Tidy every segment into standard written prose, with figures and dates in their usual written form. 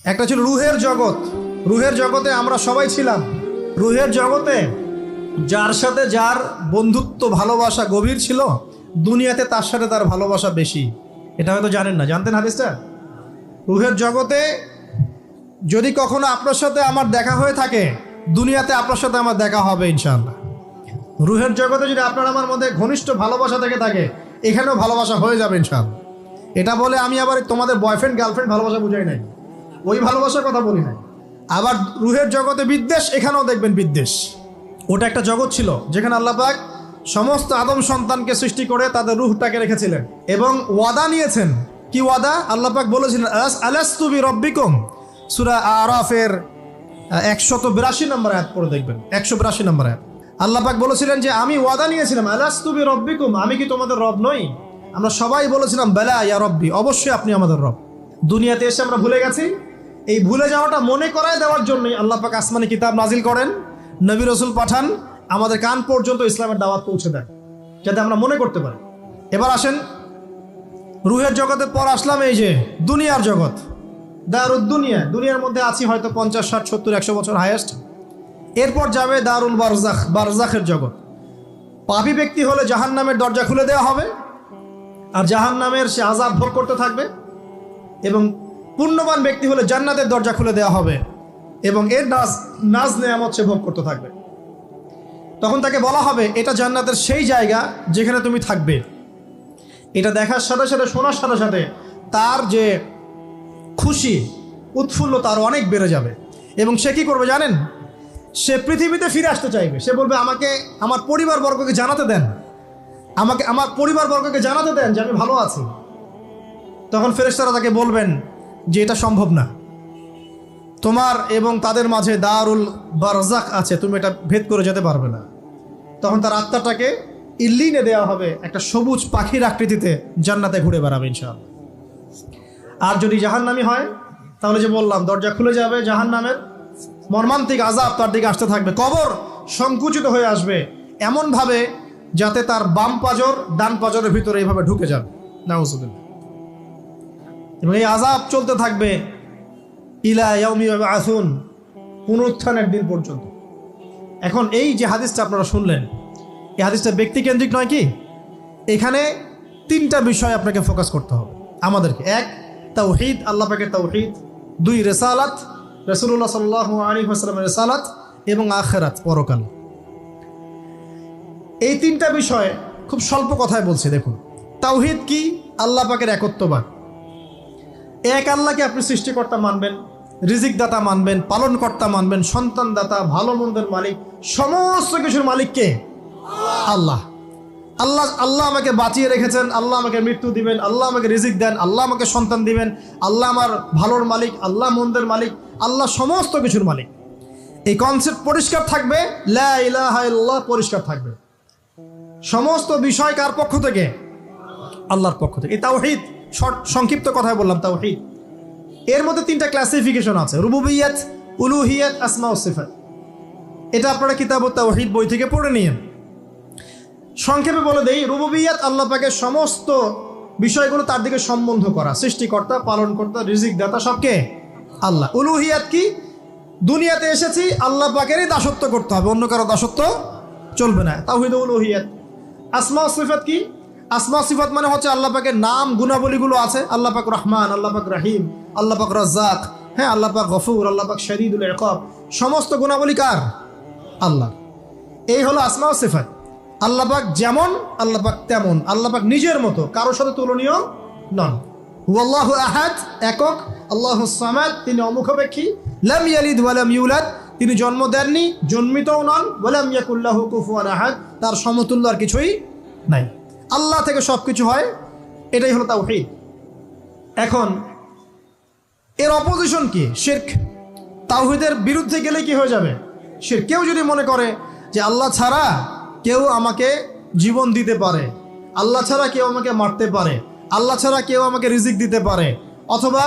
একটা ছিল রুহের জগৎ। রুহের জগতে আমরা সবাই ছিলাম। রুহের জগতে যার সাথে যার বন্ধুত্ব ভালোবাসা গভীর ছিল, দুনিয়াতে তার সাথে তার ভালোবাসা বেশি। এটা হয়তো জানেন না, জানতেন হাদিসটা? রুহের জগতে যদি কখনো আপনার সাথে আমার দেখা হয়ে থাকে, দুনিয়াতে আপনার সাথে আমার দেখা হবে ইনশাআল্লাহ। রুহের জগতে যদি আপনার আমার মধ্যে ঘনিষ্ঠ ভালোবাসা থেকে থাকে, এখানেও ভালোবাসা হয়ে যাবে ইনশাআল্লাহ। এটা বলে আমি আবার তোমাদের বয়ফ্রেন্ড গার্লফ্রেন্ড ভালোবাসা বুঝাই নাই, ওই ভালোবাসার কথা বলি নাই। আবার রুহের জগতে বিদ্বেষ, এখানেও দেখবেন বিদ্বেষ। ওটা একটা জগৎ ছিল যেখানে আল্লাহ পাক সমস্ত আদম সন্তানকে সৃষ্টি করে তাদের রুহটাকে রেখেছিলেন এবং ওয়াদা নিয়েছেন। কি ওয়াদা? আল্লাহ পাক বলেছিলেন আলাস্তু বিরব্বিকুম, সূরা আরাফের 182 নম্বর আয়াত পড়ে দেখবেন, 182 নম্বর আয়াত। আল্লাহ পাক বলেছিলেন যে আমি ওয়াদা নিয়েছিলাম, আলাস্তু বিরব্বিকুম, আমি কি তোমাদের রব নই? আমরা সবাই বলেছিলাম বেলা ইয়া রব্বি, অবশ্যই আপনি আমাদের রব। দুনিয়াতে এসে আমরা ভুলে গেছি। এই ভুলে যাওয়াটা মনে করায় দেওয়ার জন্যই আল্লাহ পাক আসমানি কিতাব নাজিল করেন, নবী রাসূল পাঠান, আমাদের কান পর্যন্ত ইসলামের দাওয়াত পৌঁছে দেন, যাতে আমরা মনে করতে পারি। এবার আসেন রুহের জগতের পর আসলাম এই যে দুনিয়ার জগৎ, দারুদ দুনিয়া। দুনিয়ার মধ্যে আছি হয়তো 50, 60, 70, 100 বছর হাইয়েস্ট। এরপর যাবে দারুল বারজাখ, বারজাখের জগৎ। পাপী ব্যক্তি হলে জাহান্নামের দরজা খুলে দেওয়া হবে আর জাহান্নামের সে আযাব ভোগ করতে থাকবে, এবং পুণ্যবান ব্যক্তি হলে জান্নাতের দরজা খুলে দেওয়া হবে এবং এর নাজ নেয়ামত সে ভোগ করতে থাকবে। তখন তাকে বলা হবে এটা জান্নাতের সেই জায়গা যেখানে তুমি থাকবে। এটা দেখার সাথে সাথে, শোনার সাথে সাথে তার যে খুশি উৎফুল্লতা আরও অনেক বেড়ে যাবে। এবং সে কী করবে জানেন? সে পৃথিবীতে ফিরে আসতে চাইবে। সে বলবে আমাকে আমার পরিবারবর্গকে জানাতে দেন, আমাকে আমার পরিবারবর্গকে জানাতে দেন যে আমি ভালো আছি। তখন ফেরেশতারা তাকে বলবেন যে এটা সম্ভব না, তোমার এবং তাদের মাঝে দারুল বারজাখ আছে, তুমি এটা ভেদ করে যেতে পারবে না। তখন তার আত্মাটাকে ইল্লিনে দেওয়া হবে, একটা সবুজ পাখির আকৃতিতে জান্নাতে ঘুরে বেড়াবে ইনশাআল্লাহ। আর যদি জাহান্নামী হয় তাহলে যে বললাম দরজা খুলে যাবে, জাহান্নামের মর্মান্তিক আযাব তার দিকে আসতে থাকবে। কবর সংকুচিত হয়ে আসবে এমনভাবে যাতে তার বাম পাজর ডান পাজরের ভিতরে এইভাবে ঢুকে যাবে, নাউযুবিল্লাহ। এবং এই আযাব চলতে থাকবে ইলা ইয়াউমি ইউবআসুন, পুনরুত্থানের দিন পর্যন্ত। এখন এই যে হাদিসটা আপনারা শুনলেন, এই হাদিসটা ব্যক্তিকেন্দ্রিক নয় কি? এখানে 3টা বিষয় আপনাকে ফোকাস করতে হবে আমাদেরকে। 1, তাওহীদ, আল্লাহ পাকের তাওহীদ। 2, রিসালাত, রাসূলুল্লাহ সাল্লাল্লাহু আলাইহি ওয়াসাল্লামের রিসালাত, এবং আখিরাত, পরকাল। এই 3টা বিষয় খুব স্বল্প কথায় বলছি। দেখুন, তাওহীদ কি? আল্লাহ পাকের একত্ববাদ। এক আল্লাহকে আপনি সৃষ্টিকর্তা মানবেন, রিজিক দাতা মানবেন, পালনকর্তা মানবেন, সন্তান দাতা, ভালো মন্দের মালিক, সমস্ত কিছুর মালিককে আল্লাহ। আল্লাহ আল্লাহ আমাকে বাঁচিয়ে রেখেছেন, আল্লাহ আমাকে মৃত্যু দিবেন, আল্লাহ আমাকে রিজিক দেন, আল্লাহ আমাকে সন্তান দিবেন, আল্লাহ আমার ভালোর মালিক, আল্লাহ মন্দের মালিক, আল্লাহ সমস্ত কিছুর মালিক। এই কনসেপ্ট পরিষ্কার থাকবে, লা ইলাহা ইল্লাল্লাহ পরিষ্কার থাকবে। সমস্ত বিষয় কার পক্ষ থেকে? আল্লাহর পক্ষ থেকে। এই তাওহীদ, সংক্ষিপ্ত কথায় বললাম তাওহীদ। এর মধ্যে 3টা ক্লাসিফিকেশন আছে, রুবুবিয়্যাত, উলুহিয়্যাত, আসমা ও সিফাত। এটা আপনারা কিতাবুত তাওহীদ বই থেকে পড়ে নিন। সংক্ষেপে বলে দেই, রুবুবিয়্যাত আল্লাহ পাকের সমস্ত বিষয়গুলো তার দিকে সম্বন্ধ করা, সৃষ্টিকর্তা, পালনকর্তা, রিজিক দাতা সবকে আল্লাহ। উলুহিয়্যাত কি? দুনিয়াতে এসেছি আল্লাহ পাকেরই দাসত্ব করতে হবে, অন্য কারো দাসত্ব চলবে না, তাওহীদ উলুহিয়্যাত। আসমা ও সিফাত কি? আসমা সিফাত মানে হচ্ছে আল্লাহ পাকের নাম গুণাবলীগুলো আছে, আল্লাহ পাক রহমান, আল্লাহ পাক রহিম, আল্লাহ পাক রাজ্জাক, হ্যাঁ, আল্লাহ পাক গফুর, আল্লাহ পাক শদীদুল ইকাব, সমস্ত গুণাবলী কার? আল্লাহ। এই হলো আসমা ও সিফাত। আল্লাহ পাক যেমন, আল্লাহ পাক তেমন, আল্লাহ পাক নিজের মতো, কারোর সাথে তুলনীয় নন। হুয়াল্লাহু আহাদ, একক। আল্লাহুস সামাদ, তিনি অমুখাপেক্ষী। লাম ইয়ালিদ ওয়া লাম ইউলাদ, তিনি জন্ম দেননি, জন্মিতও নন। ওয়া লাম ইয়াকুল লাহু কুফুয়ান আহাদ, তার সমতুল্য আর কিছুই নাই। আল্লাহ থেকে সব কিছু হয়, এটাই হলো তাওহীদ। এখন এর অপোজিশন কি? শিরক। তাওহীদের বিরুদ্ধে গেলে কি হয়ে যাবে? শিরক। কেউ যদি মনে করে যে আল্লাহ ছাড়া কেউ আমাকে জীবন দিতে পারে, আল্লাহ ছাড়া কেউ আমাকে মারতে পারে, আল্লাহ ছাড়া কেউ আমাকে রিজিক দিতে পারে, অথবা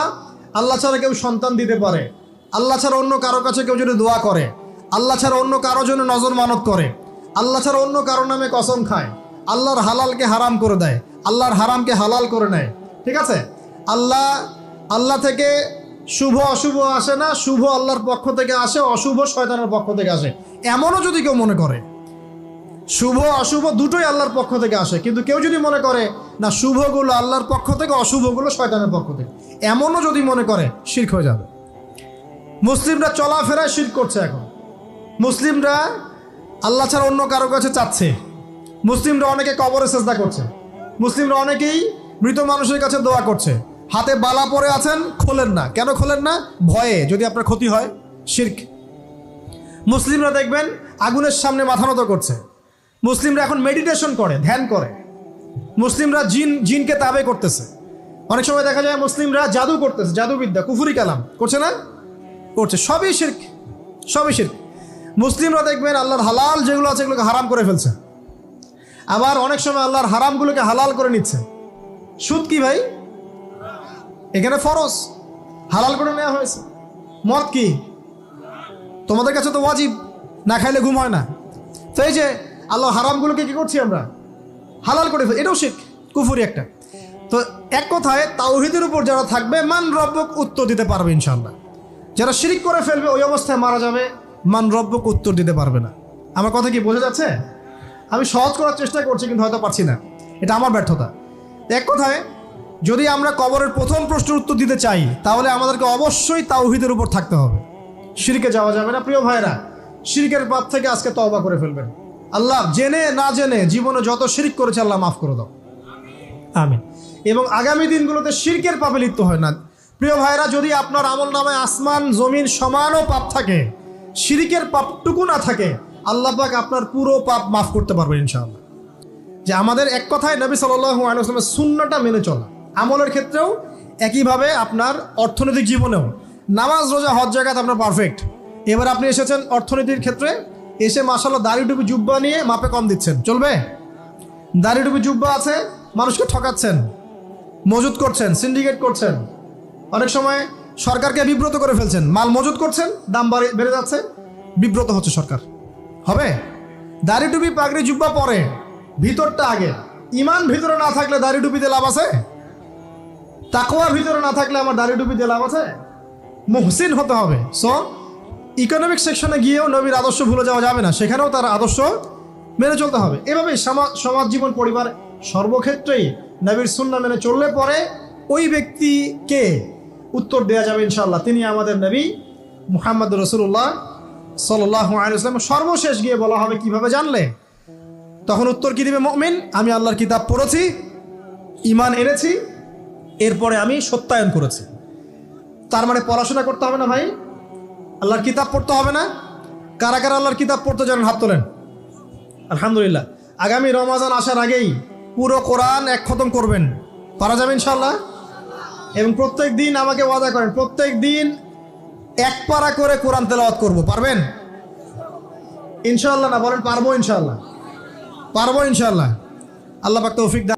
আল্লাহ ছাড়া কেউ সন্তান দিতে পারে, আল্লাহ ছাড়া অন্য কারো কাছে কেউ যদি দোয়া করে, আল্লাহ ছাড়া অন্য কারো জন্য নজর মানত করে, আল্লাহ ছাড়া অন্য কারো নামে কসম খায়, আল্লাহর হালালকে হারাম করে দেয়, আল্লাহর হারামকে হালাল করে নেয়, ঠিক আছে, আল্লাহ থেকে শুভ অশুভ আসে না, শুভ আল্লাহর পক্ষ থেকে আসে, অশুভ শয়তানের পক্ষ থেকে আসে। এমনও যদি কেউ মনে করে শুভ অশুভ দুটোই আল্লাহর পক্ষ থেকে আসে, কিন্তু কেউ যদি মনে করে না শুভগুলো আল্লাহর পক্ষ থেকে, অশুভগুলো শয়তানের পক্ষ থেকে, এমনও যদি মনে করে, শিরক হয়ে যাবে। মুসলিমরা চলাফেরায় শিরক করছে। এখন মুসলিমরা আল্লাহ ছাড়া অন্য কারো কাছে চাচ্ছে। মুসলিমরা অনেকে কবরে সেজদা করছে। মুসলিমরা অনেকেই মৃত মানুষের কাছে দোয়া করছে। হাতে বালা পরে আছেন, খোলেন না। কেন খোলেন না? ভয়ে যদি আপনার ক্ষতি হয়, শিরক। মুসলিমরা দেখবেন আগুনের সামনে মাথা নত করছে। মুসলিমরা এখন মেডিটেশন করে, ধ্যান করে। মুসলিমরা জিনকে তাবে করতেছে। অনেক সময় দেখা যায় মুসলিমরা জাদু করতেছে, জাদুবিদ্যা, কুফরি কালাম করছে না? করছে। সবই শিরক, সবই শিরক। মুসলিমরা দেখবেন আল্লাহর হালাল যেগুলো আছে এগুলোকে হারাম করে ফেলছে। আবার অনেক সময় আল্লাহর হারামগুলোকে হালাল করে নিচ্ছে। সুদ কি ভাই? এখানে ফরজ, হালাল করে নেওয়া হয়েছে। মদ কি? তোমাদের কাছে তো ওয়াজিব, না খাইলে ঘুম হয় না। তো এই যে আল্লাহ হারামগুলোকে কি করছি আমরা? হালাল করে ফেলি, এটাও শিরক, কুফরি একটা। তো এক কথায় তাওহীদের উপর যারা থাকবে, মান রব্বক উত্তর দিতে পারবে ইনশাআল্লাহ। যারা শিরক করে ফেলবে ওই অবস্থায় মারা যাবে, মান রব্বক উত্তর দিতে পারবে না। আমার কথা কি বোঝা যাচ্ছে? আমি সহজ করার চেষ্টা করছি, কিন্তু হয়তো পারছি না, এটা আমার ব্যর্থতা। এক কথায় যদি আমরা কবরের প্রথম প্রশ্নের উত্তর দিতে চাই, তাহলে আমাদেরকে অবশ্যই তাওহীদের উপর থাকতে হবে। শিরকে যাওয়া যাবে না। প্রিয় ভাইরা, শিরকের পাপ থেকে আজকে তওবা করে ফেলবেন। আল্লাহ জেনে না জেনে জীবনে যত শিরক করেছে আল্লাহ মাফ করে দাও, আমিন। এবং আগামী দিনগুলোতে শিরকের পাপে লিপ্ত হয় না। প্রিয় ভাইরা, যদি আপনার আমল নামায় আসমান জমিন সমানও পাপ থাকে, শিরকের পাপটুকু না থাকে, আল্লাহ পাক আপনার পুরো পাপ মাফ করতে পারবেন ইনশাআল্লাহ। যে আমাদের এক কথায় নবী সাল্লাল্লাহু আলাইহি ওয়াসাল্লামের সুন্নাহটা মেনে চলা, আমলের ক্ষেত্রেও একইভাবে আপনার অর্থনৈতিক জীবনেও। নামাজ রোজা হজ জাকাত আপনার পারফেক্ট। এবার আপনি এসেছেন অর্থনীতির ক্ষেত্রে, এসে মাশাআল্লাহ দাড়ি টুপি জুব্বা নিয়ে মাপে কম দিচ্ছেন, চলবে? দাড়ি টুপি জুব্বা আছে, মানুষকে ঠকাচ্ছেন, মজুত করছেন, সিন্ডিকেট করছেন। অনেক সময় সরকারকে বিব্রত করে ফেলছেন, মাল মজুত করছেন, দাম বেড়ে যাচ্ছে, বিব্রত হচ্ছে সরকার। হবে? দাড়ি টুপি পাগড়ি জুব্বা পরে, ভিতরটা আগে। ইমান ভিতরে না থাকলে দাড়ি টুপিতে লাভ আছে? তাকওয়া ভিতরে না থাকলে আমার দাড়ি টুপিতে লাভ আছে? মুহসিন হতে হবে। সো ইকোনমিক সেকশনে গিয়েও নবীর আদর্শ ভুলে যাওয়া যাবে না, সেখানেও তার আদর্শ মেনে চলতে হবে। এভাবেই সমাজ জীবন পরিবার সর্বক্ষেত্রেই নবীর সুন্নাহ মেনে চললে পরে ওই ব্যক্তিকে উত্তর দেওয়া যাবে ইনশাআল্লাহ। তিনি আমাদের নবী মুহাম্মদ রাসূলুল্লাহ সাল্লাল্লাহু আলাইহি ওয়াসাল্লাম। সর্বশেষ গিয়ে বলা হবে কিভাবে জানলে? তখন উত্তর কি দিবে মুমিন? আমি আল্লাহর কিতাব পড়েছি, ঈমান এনেছি, এরপরে আমি সত্যায়ন করেছি। তার মানে পড়াশোনা করতে হবে না ভাই? আল্লাহর কিতাব পড়তে হবে না? কারা কারা আল্লাহর কিতাব পড়তে জানেন হাত তোলেন। আলহামদুলিল্লাহ। আগামী রমজান আসার আগেই পুরো কোরআন এক খতম করবেন, পারা যাবে ইনশাআল্লাহ। এবং প্রত্যেক দিন আমাকে ওয়াদা করেন, প্রত্যেক দিন এক পারা করে কোরআন তেলাওয়াত করব, পারবেন ইনশাআল্লাহ? না বলেন পারবো ইনশাআল্লাহ? পারবো ইনশাআল্লাহ। আল্লাহ পাক তৌফিক দান